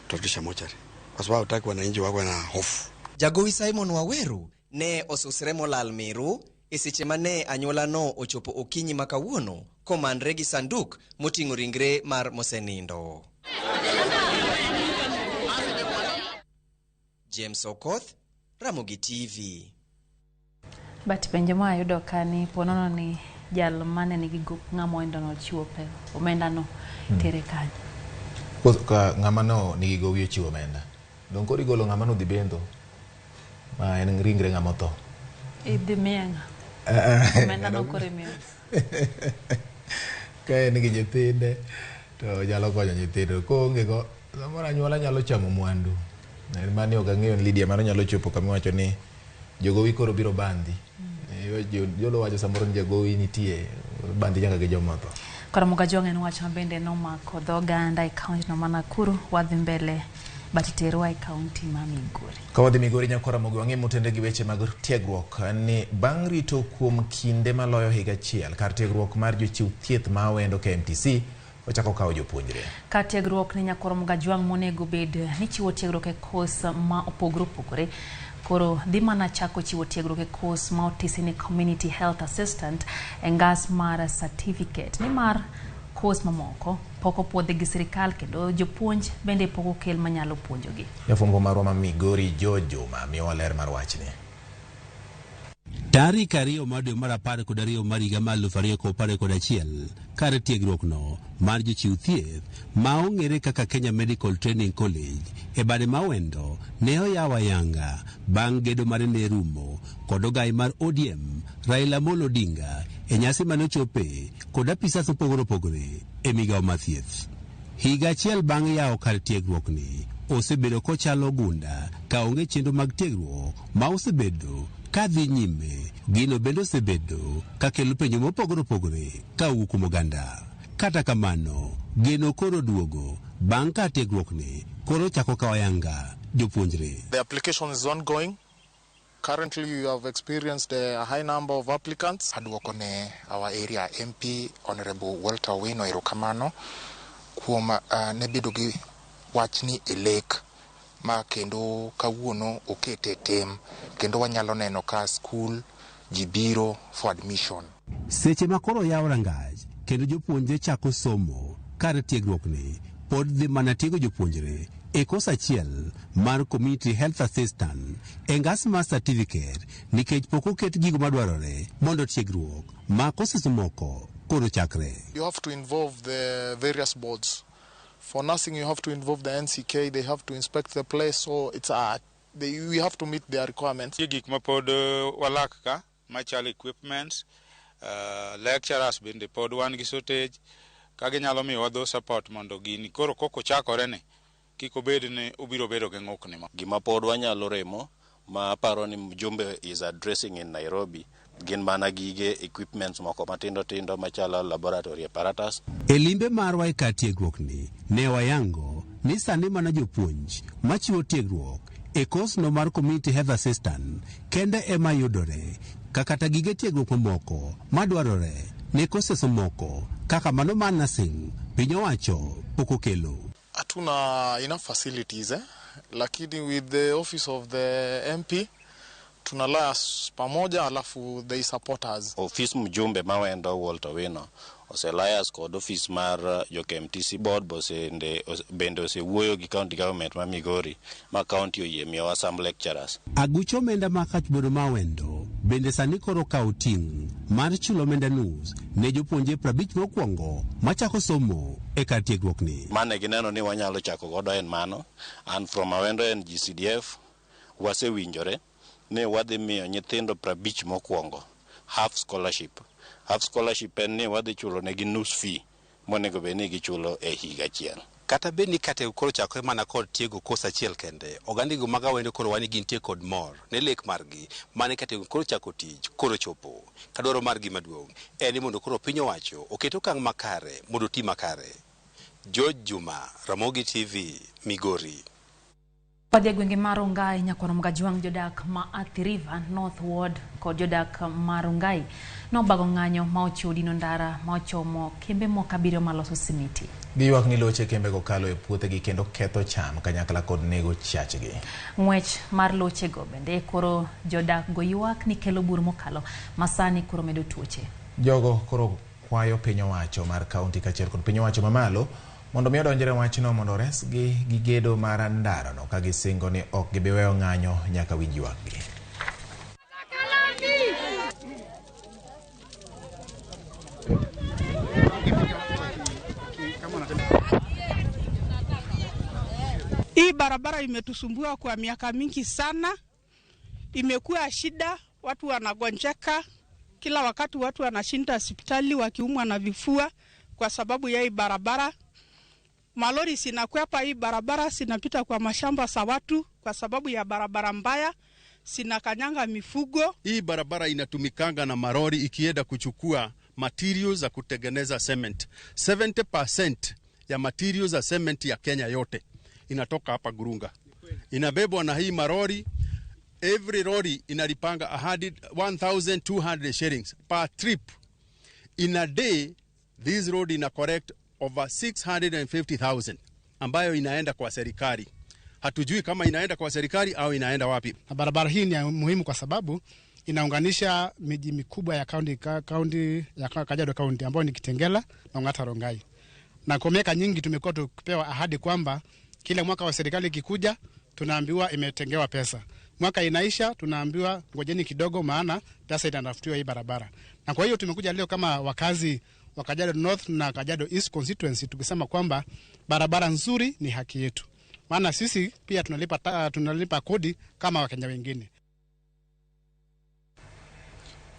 Tutarudisha mochari, kwa sababu hataki wananchi wako na hofu. Jagowi Simon Waweru ne osusre molal Meru esiche mane anyuola no ochopo okinyi makawuono komandre gi sanduk moting'o ringre mar mosenindo. James Okoth, Ramogi TV. But penjo ma ayudo kani ponono ni jal mane nigi gup ng'ama endo no chiwo pe omenda no tere kanyo. Ka ng'ama no nigi gowi chiwo omenda. Don kodi golo ng'ama no dhi bendo ma en ringre ng'ama otho. Idhi mienga. Omenda no kore miyo. Ka en gi nyithinde to nyalo konyo nyithinde. Koonge go samoro anyuola nyalo chamo mwandu. Mani ok ang'eyo Lydia mano nyalo chopo kama wacho ni jogowi koro biro bandi. Jolo wacho samoro ni jogowi nitie bandi nyaka gi joma otho. Karamoga Jwang en wach mabende nomako dhoganda e kaunti no ma Nakuru. Wadhi mbele batiterwa e kaunti ma Migori. Ka wadhi Migori Nyakaramogi wang'e motende gi weche mag tiegruok ni bang' rito kuom kinde maloyo higa achiel kar tiegruok mar jochiw thieth ma wendo KMTC ochako kawo jopuonjre. Ka tiegruok ni Nyakaramoga Jwang monego bed ni chiwo tiegruok e kos ma opogore koro dhi mana chako chiwo tiegruok e kos ma otisi ni community health assistant e ngas mar certificate ni mar kos mamoko poko puodhi gi sirikal kendo jopuonj bende poko kel manyalo puonjogi. Jafwambo marwa ma Migori Jojo ma miyowa ler mar wachni. Tarik 2 mar dwe mar 10 kod 2 mar higa mar 2011 kar tiegruok no mar jochiw thieth ma ong'ere kaka Kenya Medical Training College e bade ma wendo ne oyaw ayanga bang' gedo mare ne rumo kod ogai mar ODM Raila Amolo Odinga e nyasi manochope kod apisas opogore e migawo mar thieth. Higa achiel bang' yawo kar tiegruok ni osebedo kochalo gunda ka onge chenro mag tiegruok ma osebedo ka dhi nyime. Gino bende osebedo ka kelo penjo mopogore ka wuok kuom oganda. Kata kamano geno koro duogo bang' ka tiegruok ni koro chako kawo ayanga jopuonjre. The application is ongoing. Currently you have experienced a high number of applicants. Aduoko ne our area MP Honorable Walter Wino erokamano kuom ne bedo gi wachni e lek ma kendo kawuono okete tem kendo wanyalo neno ka school jibiro for admission. Seche ma koro yaw rangaj kendo jopuonjre chako somo kar tiegruok ni pod dhi mana tiego jopuonjre e kos achiel mar community health assistant e ngas mar certificate nikech pok oket gigo madwarore mondo tiegruok ma kose moko koro chakre. You have to involve the various boards. For nursing, you have to involve the NCK. They have to inspect the place. So it's we have to meet their requirements. Gik mapod walak ka machal equipments, lecturers bende pod wan gi shortage ka ginyalo miyowa dho support mondo gini koro koko chakore ne kiko bed ne ubiro bedo gi ng'ukni. Gima pod wanyalo remo ma paro ni Mjumbe is addressing in Nairobi gin mana gige equipments moko matindo machalo laboratory apparatus. E limbe marwa e kar tiegruok ni ne wayango ni sani mana jopuonj machiwo tiegruok e kos no mar community health assistant kende ema yudore kata gige tiegruok mamoko madwarore ne koses moko kaka mano mar nursing piny owacho pok okelo. Hatuna enough facilities lakini with the office of the MP tunalaya pamoja alafu they support us. Office Mjumbe mawendo Walter Wino oselayas kod office mar jo KMTC board bende osewuoyo gi county government ma Migori ma county oyie miyowa some lecturers. Agucho omenda ma kachbodo ma wendo bende sani koro kawo ting' mar chulo omenda nus ne jopuonje 50 mokwongo machako somo e kar tiegruok ni. Mane gineno ni wanyalo chako godo en mano, and from awendo en GCDF wasewinjore ne wadhi miyo nyithindo 50 mokwongo half scholarship. Half scholarship en ni wadhi chulo negi nus fee monego bed ni gichulo e higa achiel. Kata bed ni kate koro chakore mana kod tiego kos achiel kende, ogandigo maga wendo koro wani gintie kod mor ne lek margi mane kate koro chako tich koro chopo. Kadwaro margi maduong' en ni mondo koro piny owacho oketo okang' makare mondo ti makare. George Juma, Ramogi TV, Migori. Wadhi gwenge mar Rongai nyakwaro Mgajwang jodak ma Athi River North Ward kod jodak mar Rongai nobago ng'anyo ma ochudi no ndara ma ochomo kembe moko abiriyo maloso simiti. Giywak ni loche kembe go kalo e puothegi kendo ketho cham kanyakla kod nego chachgi. Ng'wech mar loche go bende koro jodak go ywak ni kelo bur mokalo masani koro medo tuoche. Jogo koro kwayo piny owacho mar kaunti kachiel kod piny owacho mamalo mondo mi odonjre wachno mondo resgi gi gedo mar ndara no ka gisingo ni ok gibiweyo ng'anyo nyaka winj ywakgi. Hii barabara imetusumbua kwa miaka mingi sana. Imekuwa shida, watu wanagonjeka. Kila wakati watu wanashinda hospitali wakiumwa na vifua kwa sababu ya hii barabara. Malori sinakwepa hii barabara, sinapita kwa mashamba za watu kwa sababu ya barabara mbaya, sinakanyanga mifugo. Hii barabara inatumikanga na marori ikienda kuchukua materials za kutengeneza cement. 70% ya materials za cement ya Kenya yote inatoka hapa Gurunga. Inabebwa na hii marori. Every lorry inalipanga 1,200 shillings per trip. In a day, this road ina correct over 650,000 ambayo inaenda kwa serikali. Hatujui kama inaenda kwa serikali au inaenda wapi. Barabara hii ni muhimu kwa sababu inaunganisha miji mikubwa ya kaunti ya Kajiado County ambayo ni Kitengela na Ongata Rongai. Na kwa miaka nyingi tumekuwa tukipewa ahadi kwamba kila mwaka wa serikali ikikuja tunaambiwa imetengewa pesa. Mwaka inaisha tunaambiwa ngojeni kidogo maana pesa inatafutiwa hii barabara. Na kwa hiyo tumekuja leo kama wakazi wa Kajiado North na Kajiado East constituency tukisema kwamba barabara nzuri ni haki yetu. Maana sisi pia tunalipa kodi kama Wakenya wengine.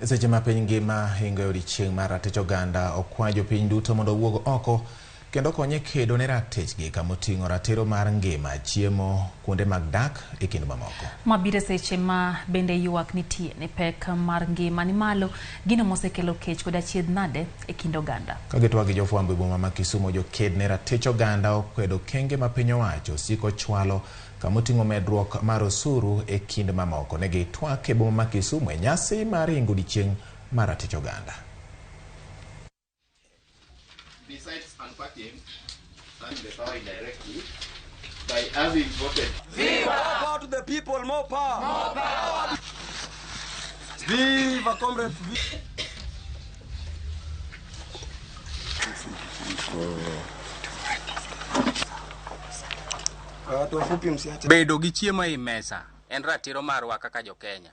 Seche ma piny ngima hingo odiechieng' mar ratich oganda okwayo jopiny duto mondo owuog oko kendo konye kedo ne ratichgi kama oting'o ratiro mar ngima, chiemo, kuonde mag dak e kind mamoko. Mabiro seche ma bende ywak nitie ne pek mar ngima ni malo gino mosekelo kech kod achiedh nade e kind oganda. Ka gitwak gi jofwambo e boma ma Kisumo, joked ne ratich oganda okwedo kenge ma piny owacho siko chwalo kama oting'o medruok mar osuru e kind mamoko. Ne gitwak e boma ma Kisumo e nyasi mar hingo odiechieng' mar ratich oganda. Besides unpacking and the power directly, by having voted Viva! More power to the people, more power! More power! Viva, comrades! Bedo gi chiemo e mesa en ratiro marwa kaka Jo-Kenya.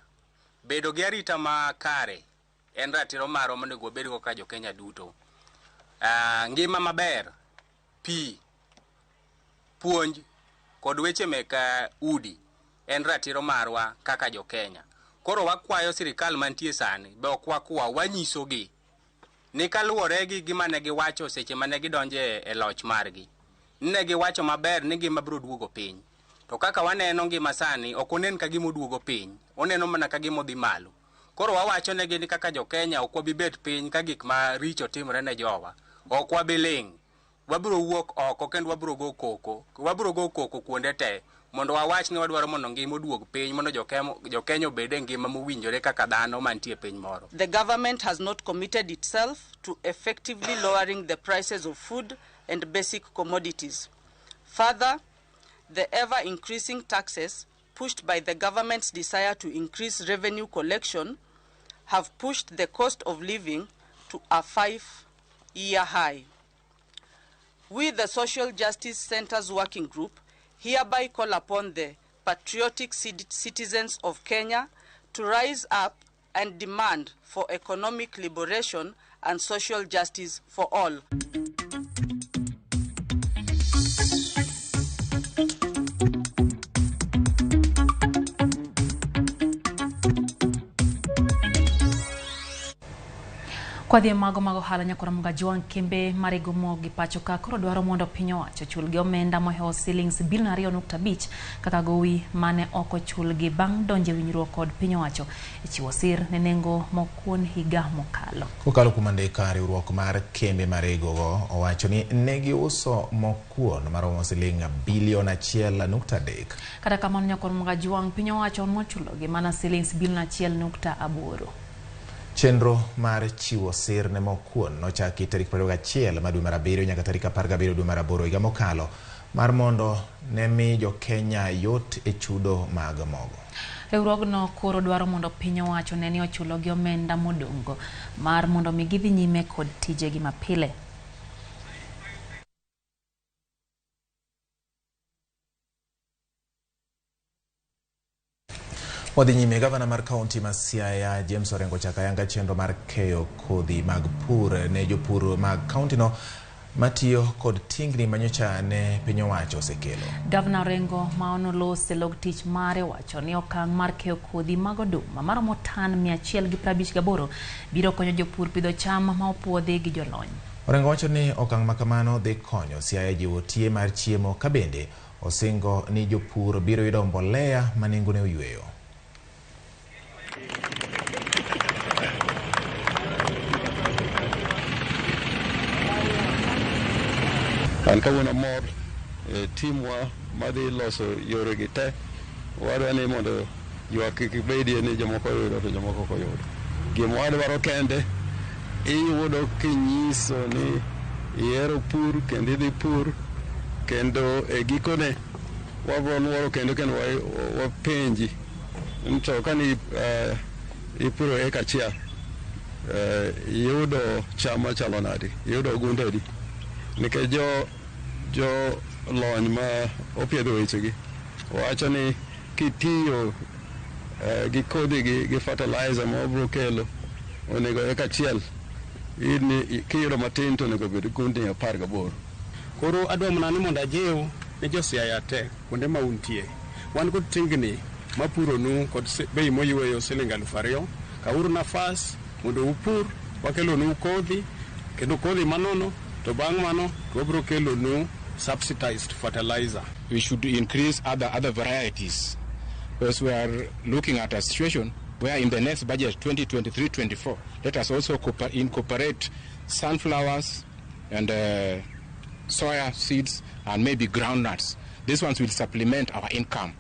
Bedo gi arita makare en ratiro marwa monego wabed go kaka Jo-Kenya duto. Ngima maber, pi, puonj kod weche meka udi en ratiro marwa kaka Jo-Kenya. Koro wakwayo sirikal mantie sani be ok wakwa wanyisogi ni kaluwore gi gima ne giwacho seche mane gidonje e loch margi. Ne giwacho maber ni gima biro duogo piny. To kaka waneno ngima sani ok onen ka gima duogo piny, oneno mana ka gima dhi malo. Koro wawacho negi ni kaka Jo-Kenya ok wabibet piny ka gik ma richo timore ne jowa. Ok wabiling, wabiro wuok oko kendo wabiro go koko kuonde te mondo wawach ni wadwaro mondo ngima oduog piny mondo Jo-Kenya obed e ngima mowinjore kaka dhano mantie piny moro. The government has not committed itself to effectively lowering the prices of food and basic commodities. Further, the ever-increasing taxes pushed by the government's desire to increase revenue collection have pushed the cost of living to a 5-year high. We, the Social Justice Center's working group, hereby call upon the patriotic citizens of Kenya to rise up and demand for economic liberation and social justice for all. Kwa dhie mago hala nyakora mga juang kembe marigo mogi pacho ka koro dwaro mondo pinyo wacho chulgi omenda mohewo shillings bilion 2.5 kaka gowi mane oko chulgi bang donje winjruok kod pinyo wacho ichiwo sir ne nengo mokuon higa mokalo. Kokalo kumandika riwruok mar kembe marigo go owacho ni negi uso mokuon maromo shiling bilion 1.3. Kata kamano nyakora mga juang pinyo wacho mochulogi mana shillings bilion 1.8. Chenro mar chiwo sir ne mokuon nochaki tarik 21 dwe mar 7 nyaka tarik 17 dwe mar 8 higa mokalo mar mondo ne mi jo Kenya yot e chudo mag mogo. Riwruogno koro dwaro mondo piny owacho ne ni ochulogi omenda modongo mar mondo mi gidhi nyime kod tijegi mapile. Wadhinyime gavana mar kaunti ma Siaya James Orengo chakayanga chenro mar keyo kodhi mag pur ne jopur mag kaunti no matiyo kod tingni manyocha ne piny owacho osekelo. Gavana Orengo maonolose log tich mare wacho ni okang' mar keyo kodhi mag oduma maromo tan 158 biro konyo jopur pidho cham ma opuodhi gi jolony. Orengo wacho ni okang' makamano dhi konyo Siaya jiwo tie mar chiemo kabende osingo ni jopur biro yudo mbolea manengone oyueyo. An kawuono mor timwa madhi loso yore gi te wadwa ni mondo ywak kik bedie ni jomoko yudo to jomoko ok oyudo. Gima wadwaro kende iyudo kinyiso ni ihero pur kendo idhi pur kendo e gikone wabro luoro kendo wapenji to kani ipuro eka achiel yudo cham machalo nadi, yudo gunde adi, nikech jo lony ma opiedho wechegi wacho ni kitiyo gi kodhi gi fertilizer ma obro kelo onego eka achiel kiyudo matin to onego bed gunde 18. Koro adwa mana ni mondo ajiw ne jo Siaya te kuonde ma untie wan kod tingni mapuronu kod bei moyueyo shiling 2,000. Kauru nafas mondo upur wakelonu kodhi kendo kodhi manono to bang' mano wabro kelonu subsidized fertilizer. We should increase other varieties because we are looking at a situation where in the next budget 2023-24 let us also incorporate sunflowers and soya seeds and maybe groundnuts. These ones will supplement our income.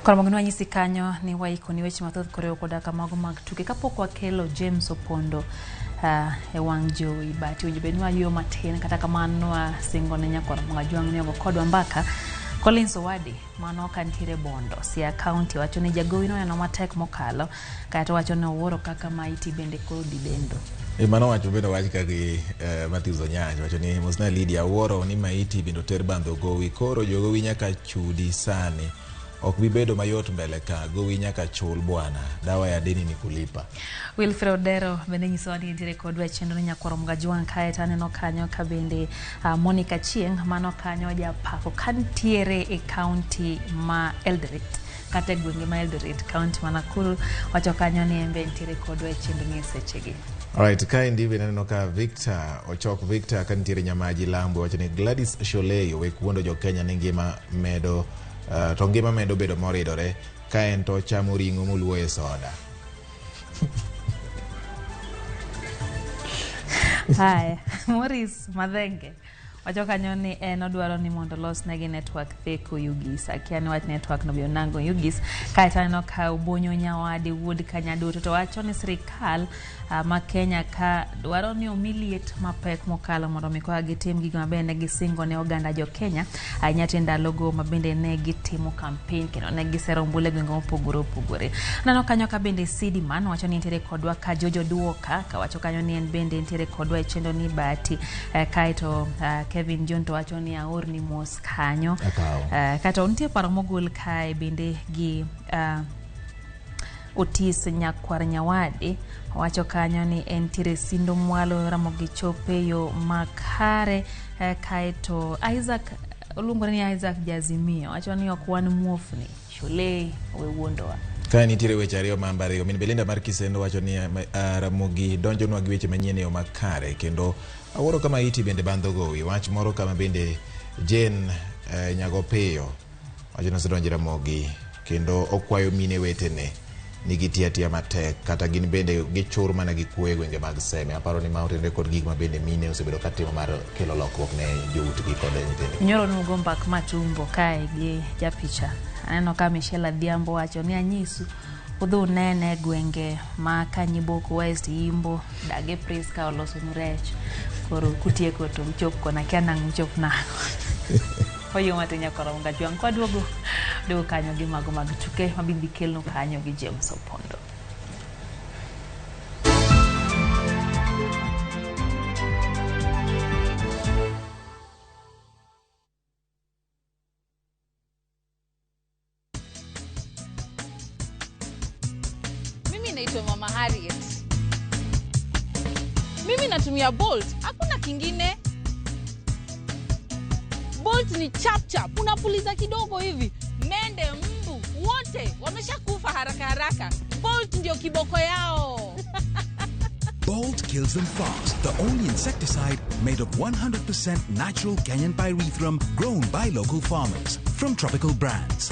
Koromogno anyisi kanyo ni waiko ni weche mathoth koreo kodaka mago mag tuke kapok wakelo James Opondo e wang' jowi bati ujibeni wa yo matin kata kamano singo ne nyakora mga juang ni kodwa mbaka Collins Owadi mano kantiere Bondo Siaya County wacho ni jagowi no yana matek mokalo kata wacho ni owuoro kaka maiti bende kodi dendo. Mano wacho bende wach kagi Matthews Onyango wacho ni Musna Lydia wuoro ni maiti bende ter bandho gowi koro jogowi nyaka chudi sani ok bibedo mayot mbele ka gowi nyaka chul bwana dawa ya deni ni kulipa. Wilfred Odero bende nyiso ni nitiere kod wechendo ni nyakoro mga juang kae taneno kanyo ka bende Monica Chieng mano kanyo japako kantiere e county ma Eldoret kata gwenge ma Eldoret county ma Nakuru wacho kanyo ni embe nitiere kod wechendo ni sechegi. Alright, kai ndibe naneno ka Ochok Victor kantiere Nyamaji Lambo wacho ni Gladys Sholeyo wekuondo jo Kenya ni ngima medo to ngima medo bedo moridore ka en to chamo ring'o moluo e soda. Hai, Morris Madhenge wacho kanyo ni en odwaro ni mondo los negi network theko Ugis akiani wach network no bionango Ugis kaita no ka ubonyo nyawadi wood kanyaduto to wacho ni sirikal ma Kenya ka dwaro ni omiliet mapek mokalo mondo mikoa gitim gigo mabende gisingo ne oganda jo Kenya anyati ndalogo mabende ne gitimo campaign kendo ne gisero mbule gwengo opogore. Nano kanyo ka bende Sidiman wacho ni nitiere kodwa ka Jojo Duoka ka wacho kanyo ni en bende nitiere kodwa e chendo ni Bati kaito Kevin John to wacho ni aor ni mos kanyo kato nitie paro mogul kae bende gi Otis Nyakwar Nyawadi wacho kanyo ni entiere sindo mwalo Ramogi chope yo makare kaeto Isaac oluongore ni Isaac Jazimio wacho ni okwan muofni shule we wuondowa. Ka nitiere weche ariyo mambariyo min Belinda mar Kisendo wacho ni Ramogi donjonwa gi weche manyien yo makare kendo awuoro kama iti bende bandho gowi wach moro kama bende Jane Nyagopeyo wacho ni osedonjo Ramogi kendo okwayo mine wetene ni gitiatia matek kata gin bende gichur mana gi kwe gwenge mag Seme. Aparo ni Mountain Record gik ma bende mine osebedo katimo mar kelo lokruok ne joutgi kod nyithindo. Nyoro nugo mbak matumbo kae gi japicha. Aneno ka Michelle Adhiambo wacho ni anyisu udhu nene gwenge ma Kanyiboko West Imbo dage Priska oloso nurech koro kutieko to mchop kona kiana mchop na hoyo matenya kora mga juang kwa duogo kanyo gi mago mag tuke mabidhi kelno kanyo gi James Opondo. Mimi naitwa Mama Harriet. Mimi natumia Bolt, hakuna kingine. Bolt ni chap chap, unapuliza kidogo hivi, mende mbu wote wameshakufa haraka haraka. Bolt ndio kiboko yao. Bolt kills them fast. The only insecticide made of 100% natural Kenyan pyrethrum grown by local farmers from tropical brands.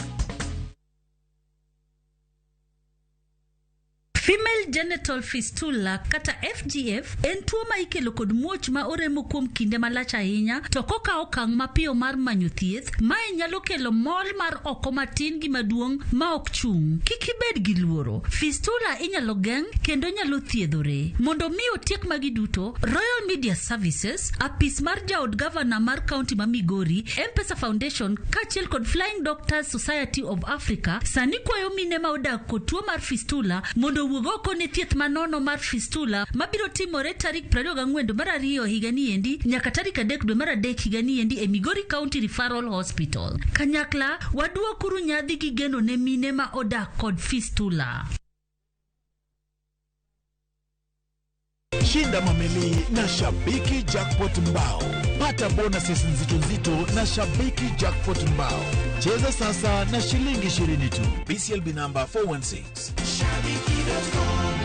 Female genital fistula kata FGF en tuo ma ikelo kod muoch ma oremo kuom kinde malach ahinya to koka okang' mapiyo mar manyo thieth ma nyalo kelo mol mar oko matin gi maduong' ma ok chung. Kik ibed gi luoro. Fistula inyalo geng' kendo nyalo thiedhore. Mondo mi otiek magi duto, Royal Media Services, apis mar jaod governor mar county ma Migori, M-Pesa Foundation kachiel kod Flying Doctors Society of Africa sani kwayo mine ma odak kod tuo mar fistula mondo wuogoko ne thieth manono mar fistula mabiro timore tarik 24 dwe mar 2 higa ni endi nyaka tarik 3 dwe mar 3 higa ni endi e Migori County Referral Hospital. Kanyakla waduokuru nyadhi gi geno ne mine ma odak kod fistula. Shinda mamili na Shabiki Jackpot Mbao. Pata bonuses nzito na Shabiki Jackpot Mbao. Cheza sasa na shilingi 20 tu. BCLB number 416. Shabiki.com.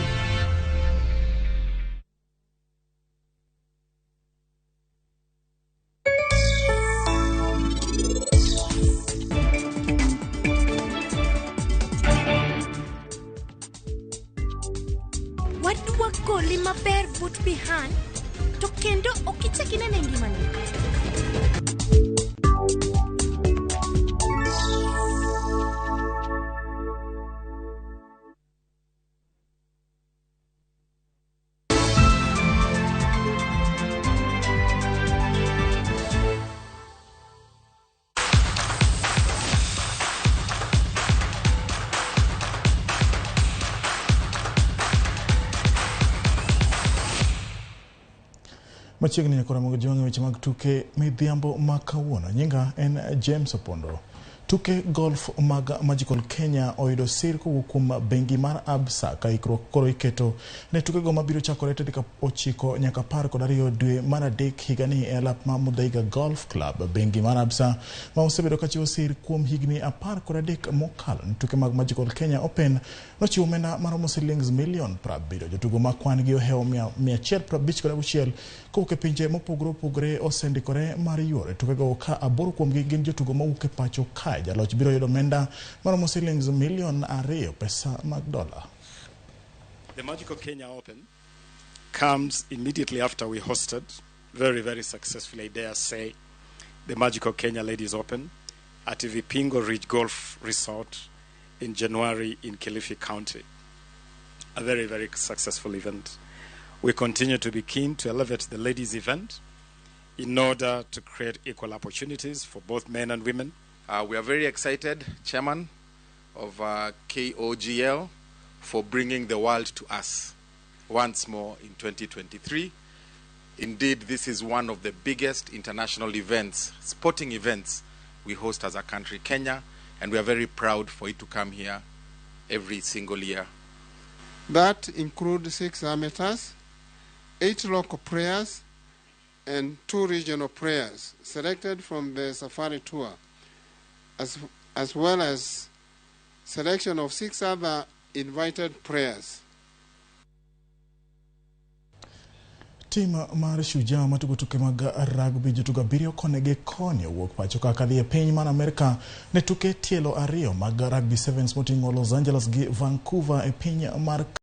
Wadwa koli maber but pihan to kendo okichakine ne ngimani. Machiegni nyakora mogo jiwange weche mag tuke midhiambo makawuono. Nyinga en James Opondo. Tuke golf mag Magical Kenya oyudo sir kowuok kuom bengi mar Absa ka ikruok koro iketo ne tuke go mabiro chakore tarik 9 nyaka 12 dwe mar 3 higa ni e alap ma Muthaiga Golf Club. Bengi mar Absa ma osebedo ka chiwo sir kuom higni 13 mokalo. Tuke mag Magical Kenya Open nochiwo omenda maromo shillings milion 70. Jotugo ma kwan gi ohewo 156 kowuok e pinje mopogore opogore osendikore mar yore tuke go ka 8 kuom gi gin jotugo mawuok e pacho ka jaloch biro yudo omenda maromo shillings milion 2 pesa mag dola. The Magical Kenya Open comes immediately after we hosted very, very successfully, I dare say, the Magical Kenya Ladies Open at Vipingo Ridge Golf Resort in January in Kilifi County. A very, very successful event. We continue to be keen to elevate the ladies' event in order to create equal opportunities for both men and women. We are very excited, Chairman of KOGL, for bringing the world to us once more in 2023. Indeed, this is one of the biggest international events, sporting events, we host as a country, Kenya, and we are very proud for it to come here every single year that include 6 amethysts, 8 local prayers, and 2 regional prayers selected from the safari tour, as well as selection of 6 other invited prayers. Tima mar Shujaa matugutuke mag rugby jotugo 7 konege konyo wuok pacho kaka dhi e piny man Amerika ne tuke tielo 2 mag rugby sevens moting'o Los Angeles gi Vancouver e piny mar